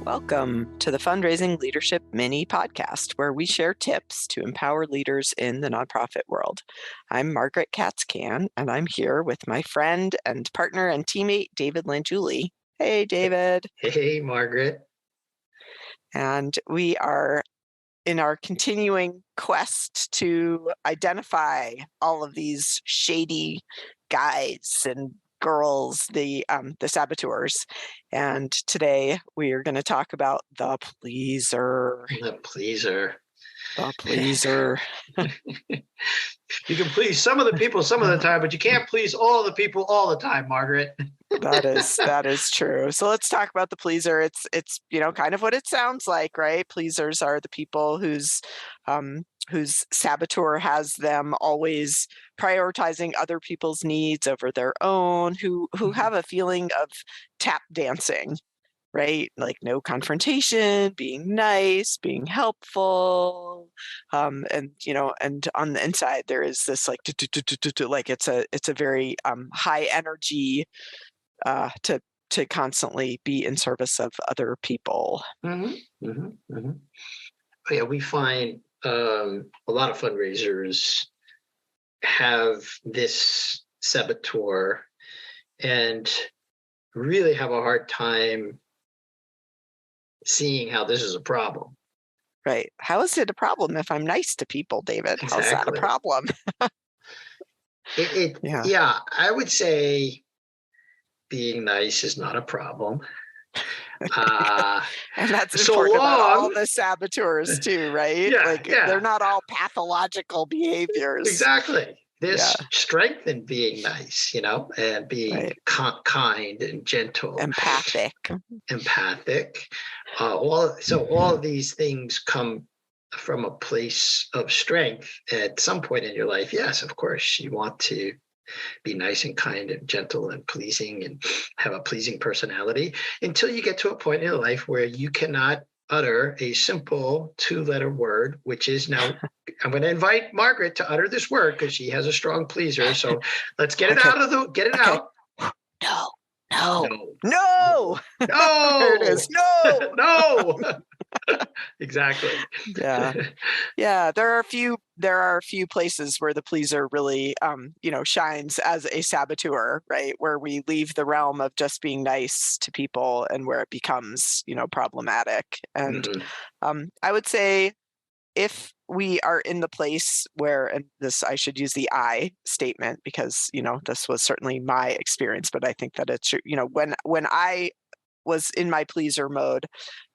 Welcome to the Fundraising Leadership Mini Podcast, where we share tips to empower leaders in the nonprofit world. I'm Margaret Katz-Can, and I'm here with my friend and partner and teammate, David Langiuli. Hey, David. Hey, Margaret. And we are in our continuing quest to identify all of these shady guys and girls, the saboteurs. And today we are going to talk about the pleaser. The pleaser. The pleaser. You can please some of the people some of the time, but you can't please all the people all the time, Margaret. That is true. So let's talk about the pleaser. It's kind of what it sounds like, right? Pleasers are the people whose saboteur has them always prioritizing other people's needs over their own, who have a feeling of tap dancing, right? Like no confrontation, being nice, being helpful, and on the inside there is this like it's a very high energy to constantly be in service of other people. Yeah, we find a lot of fundraisers have this saboteur and really have a hard time seeing how this is a problem. Right. How is it a problem if I'm nice to people, David? Exactly. How's that a problem? Yeah, I would say being nice is not a problem. And that's important about all the saboteurs too, right? They're not all pathological behaviors. Exactly. There's strength in being nice, and being kind and gentle. Empathic. All of these things come from a place of strength at some point in your life. Yes, of course, you want to be nice and kind and gentle and pleasing and have a pleasing personality until you get to a point in your life where you cannot utter a simple 2-letter word, which is now I'm going to invite Margaret to utter this word because she has a strong pleaser. So let's get it out. No. There it is. No. No. Exactly. Yeah. There are a few places where the pleaser really, shines as a saboteur, right? Where we leave the realm of just being nice to people and where it becomes, problematic. And I would say if we are in the place where, and this, I should use the I statement because, this was certainly my experience, but I think that it's, when I was in my pleaser mode,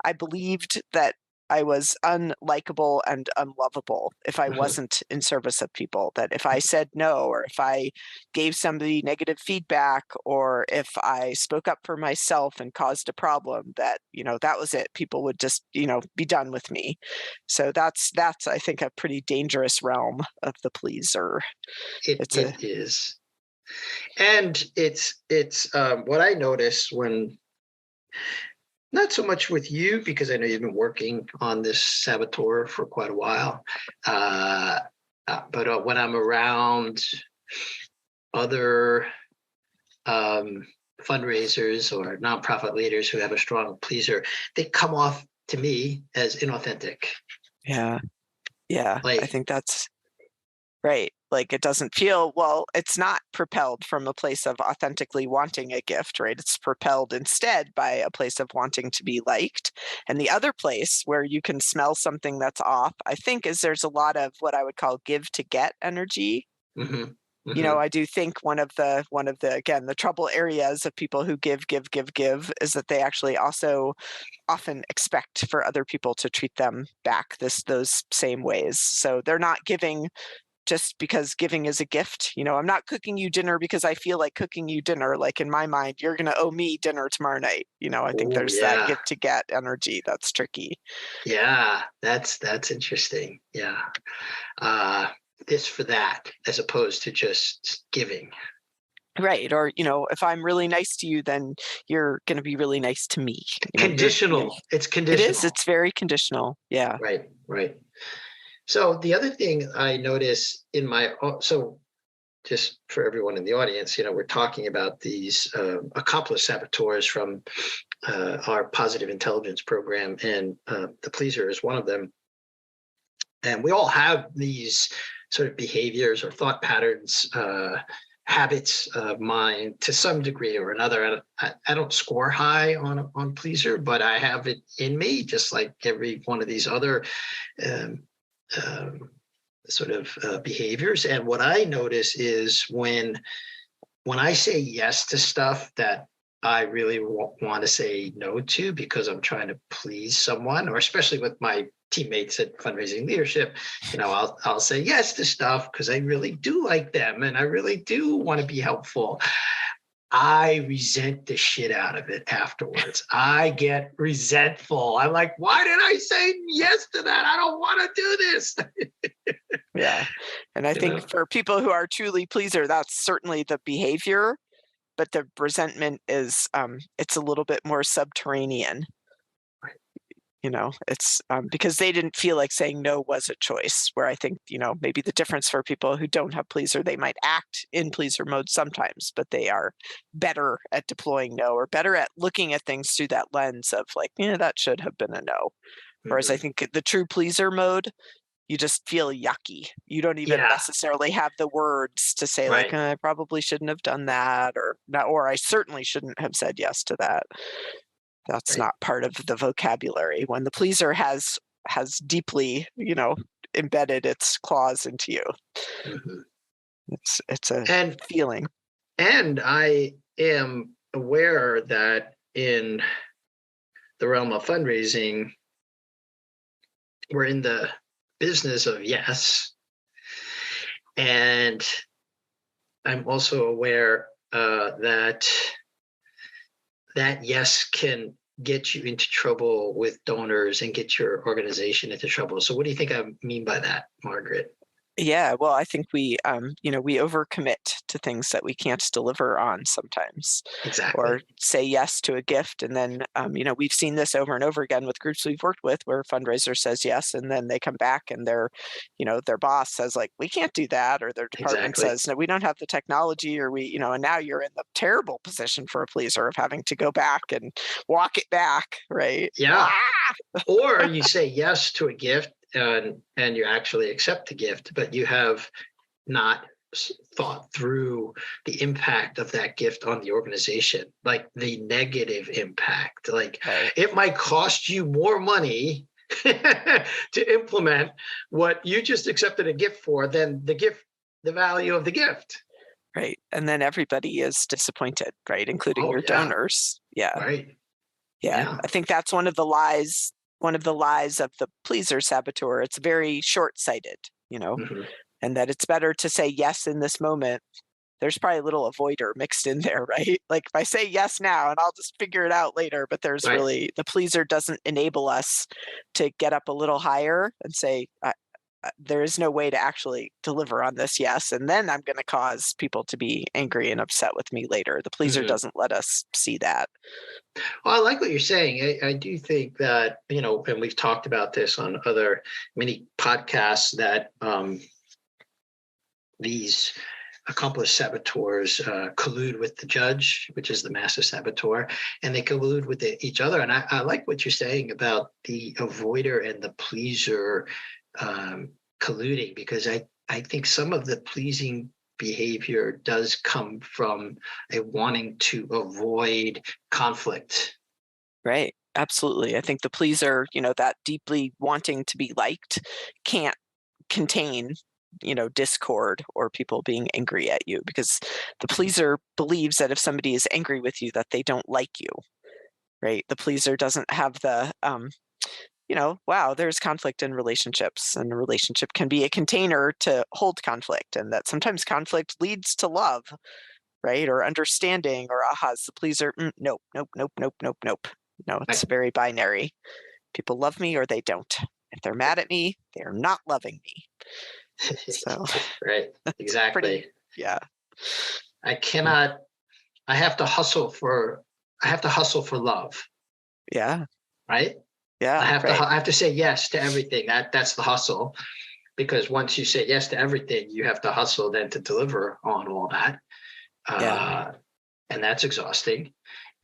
I believed that I was unlikable and unlovable if I wasn't in service of people, that if I said no, or if I gave somebody negative feedback, or if I spoke up for myself and caused a problem, that, that was it. People would just, be done with me. So that's, I think, a pretty dangerous realm of the pleaser. It is. And it's what I notice when, not so much with you, because I know you've been working on this saboteur for quite a while. But when I'm around other fundraisers or nonprofit leaders who have a strong pleaser, they come off to me as inauthentic. Yeah. I think that's right. Like it doesn't feel, it's not propelled from a place of authentically wanting a gift, right? It's propelled instead by a place of wanting to be liked. And the other place where you can smell something that's off, I think, is there's a lot of what I would call give to get energy. I do think one of the again, the trouble areas of people who give is that they actually also often expect for other people to treat them back those same ways. So they're not giving just because giving is a gift. I'm not cooking you dinner because I feel like cooking you dinner. Like in my mind, you're going to owe me dinner tomorrow night. I think there's that give to get energy that's tricky. Yeah, that's interesting. Yeah. This for that, as opposed to just giving. Right. Or, if I'm really nice to you, then you're going to be really nice to me. Conditional. It's conditional. It is. It's very conditional. Yeah. Right. So the other thing I notice in just for everyone in the audience, we're talking about these accomplice saboteurs from our positive intelligence program, and the pleaser is one of them. And we all have these sort of behaviors or thought patterns, habits of mind to some degree or another. I don't score high on pleaser, but I have it in me, just like every one of these other um, sort of behaviors. And what I notice is when I say yes to stuff that I really want to say no to because I'm trying to please someone, or especially with my teammates at fundraising leadership, I'll say yes to stuff because I really do like them and I really do want to be helpful. I resent the shit out of it afterwards. I get resentful. I'm like, why did I say yes to that? I don't want to do this. Yeah. And I think for people who are truly pleaser, that's certainly the behavior, but the resentment is it's a little bit more subterranean. It's because they didn't feel like saying no was a choice, where I think, maybe the difference for people who don't have pleaser, they might act in pleaser mode sometimes, but they are better at deploying no, or better at looking at things through that lens of like, that should have been a no. Whereas I think the true pleaser mode, you just feel yucky. You don't even necessarily have the words to say like, I probably shouldn't have done that, or not, or I certainly shouldn't have said yes to that. That's not part of the vocabulary when the pleaser has deeply, embedded its claws into you. Mm-hmm. It's a feeling. And I am aware that in the realm of fundraising, we're in the business of yes. And I'm also aware that yes can get you into trouble with donors and get your organization into trouble. So what do you think I mean by that, Margaret? Yeah, well, I think we overcommit to things that we can't deliver on sometimes. Exactly. Or say yes to a gift, and then we've seen this over and over again with groups we've worked with, where a fundraiser says yes, and then they come back and their boss says like, we can't do that, or their department says no, we don't have the technology, or and now you're in the terrible position for a pleaser of having to go back and walk it back, right? Yeah. Or you say yes to a gift and you actually accept the gift, but you have not thought through the impact of that gift on the organization, like the negative impact. Like it might cost you more money to implement what you just accepted a gift for than the value of the gift. Right. And then everybody is disappointed, right? Including your donors. Yeah. Right. Yeah. I think that's one of the lies of the pleaser saboteur. It's very short-sighted, and that it's better to say yes in this moment. There's probably a little avoider mixed in there, right? Like if I say yes now and I'll just figure it out later, but there's really, the pleaser doesn't enable us to get up a little higher and say, there is no way to actually deliver on this yes, and then I'm going to cause people to be angry and upset with me later. The pleaser doesn't let us see that. Well, I like what you're saying. I do think that, and we've talked about this on other many podcasts, that these accomplice saboteurs collude with the judge, which is the master saboteur, and they collude with each other. And I like what you're saying about the avoider and the pleaser colluding, because I think some of the pleasing behavior does come from a wanting to avoid conflict. Right. Absolutely. I think the pleaser, that deeply wanting to be liked can't contain, discord or people being angry at you, because the pleaser believes that if somebody is angry with you, that they don't like you. Right. The pleaser doesn't have the, wow, there's conflict in relationships, and a relationship can be a container to hold conflict, and that sometimes conflict leads to love, right? Or understanding or ahas. The pleaser, nope, nope, nope, nope, nope, nope. No, it's very binary. People love me or they don't. If they're mad at me, they are not loving me. So right, exactly. Yeah. I have to hustle for love. Yeah. Right? Yeah. I have to say yes to everything. That's the hustle, because once you say yes to everything, you have to hustle then to deliver on all that. Yeah. And that's exhausting.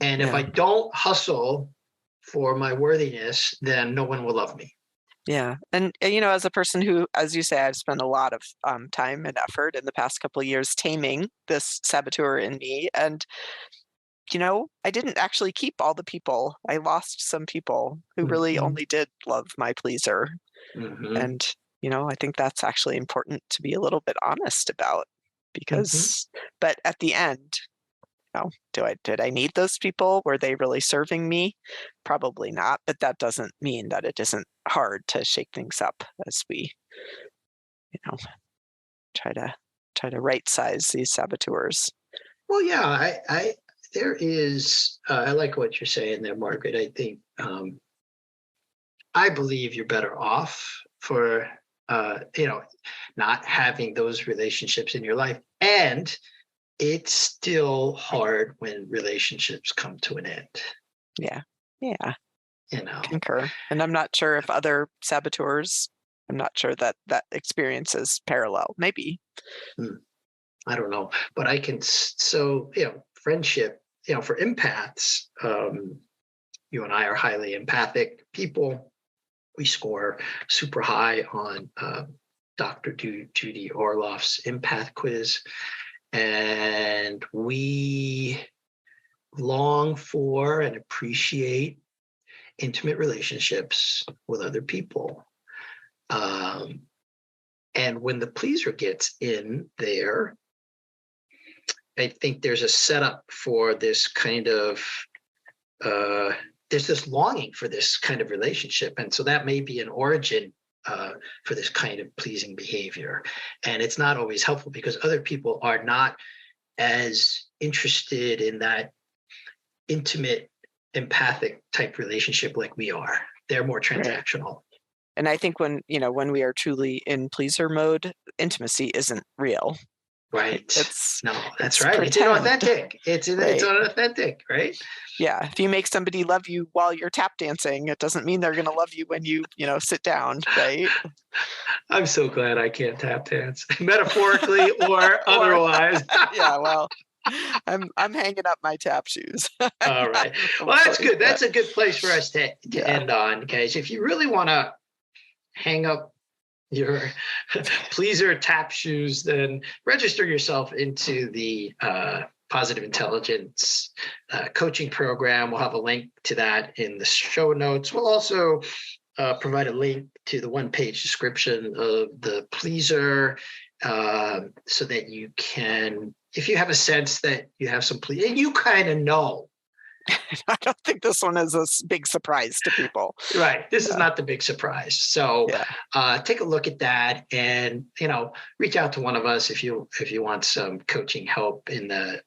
And if Yeah. I don't hustle for my worthiness, then no one will love me. Yeah. And, as a person who, as you say, I've spent a lot of time and effort in the past couple of years taming this saboteur in me. And, I didn't actually keep all the people. I lost some people who really Mhm. only did love my pleaser. Mhm. And, I think that's actually important to be a little bit honest about Mhm. because, but at the end, did I need those people? Were they really serving me? Probably not, but that doesn't mean that it isn't hard to shake things up as we, you know, try to right size these saboteurs. Well, yeah, there is. I like what you're saying there, Margaret. I think I believe you're better off for not having those relationships in your life, and it's still hard when relationships come to an end. Yeah. Yeah. You know, Concur. And I'm not sure if other saboteurs, I'm not sure that that experience is parallel. Maybe. Hmm, I don't know, but I can. So friendship. For empaths, you and I are highly empathic people. We score super high on Dr. Judy Orloff's empath quiz. And we long for and appreciate intimate relationships with other people. And when the pleaser gets in there, I think there's a setup for this kind of there's this longing for this kind of relationship. And so that may be an origin for this kind of pleasing behavior. And it's not always helpful because other people are not as interested in that intimate, empathic type relationship like we are. They're more Right. transactional. And I think when we are truly in pleaser mode, intimacy isn't real. Right. It's No, that's it's right. It's pretend, inauthentic. It's right? unauthentic, right? Yeah. If you make somebody love you while you're tap dancing, it doesn't mean they're going to love you when sit down, right? I'm so glad I can't tap dance, metaphorically or Or otherwise. yeah, well, I'm hanging up my tap shoes. All right. Well, that's Hopefully, good. but That's a good place for us to yeah. end on, guys. If you really want to hang up your pleaser tap shoes, then register yourself into the Positive Intelligence coaching program. We'll have a link to that in the show notes. We'll also provide a link to the one-page description of the pleaser so that you can, if you have a sense that you have some pleasure, and you kind of know. I don't think this one is a big surprise to people. Right. This is Yeah. not the big surprise. So Yeah. take a look at that and, reach out to one of us if you want some coaching help in the,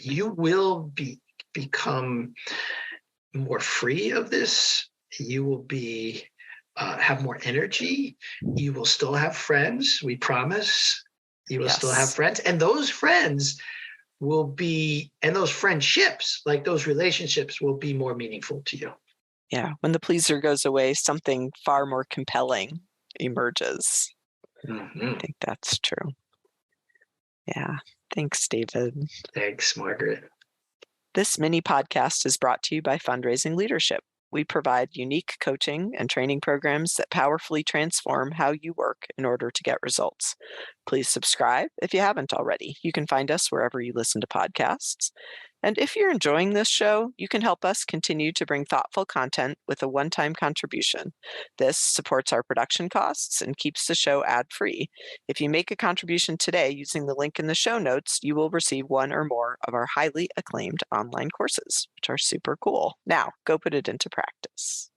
you will become more free of this. You will be, have more energy. You will still have friends. We promise you will still have Yes. friends, and those friends will be, and those friendships, like those relationships, will be more meaningful to you. Yeah. When the pleaser goes away, something far more compelling emerges. Mm-hmm. I think that's true. Yeah. Thanks, David. Thanks, Margaret. This mini podcast is brought to you by Fundraising Leadership. We provide unique coaching and training programs that powerfully transform how you work in order to get results. Please subscribe if you haven't already. You can find us wherever you listen to podcasts. And if you're enjoying this show, you can help us continue to bring thoughtful content with a one-time contribution. This supports our production costs and keeps the show ad-free. If you make a contribution today using the link in the show notes, you will receive one or more of our highly acclaimed online courses, which are super cool. Now, go put it into practice.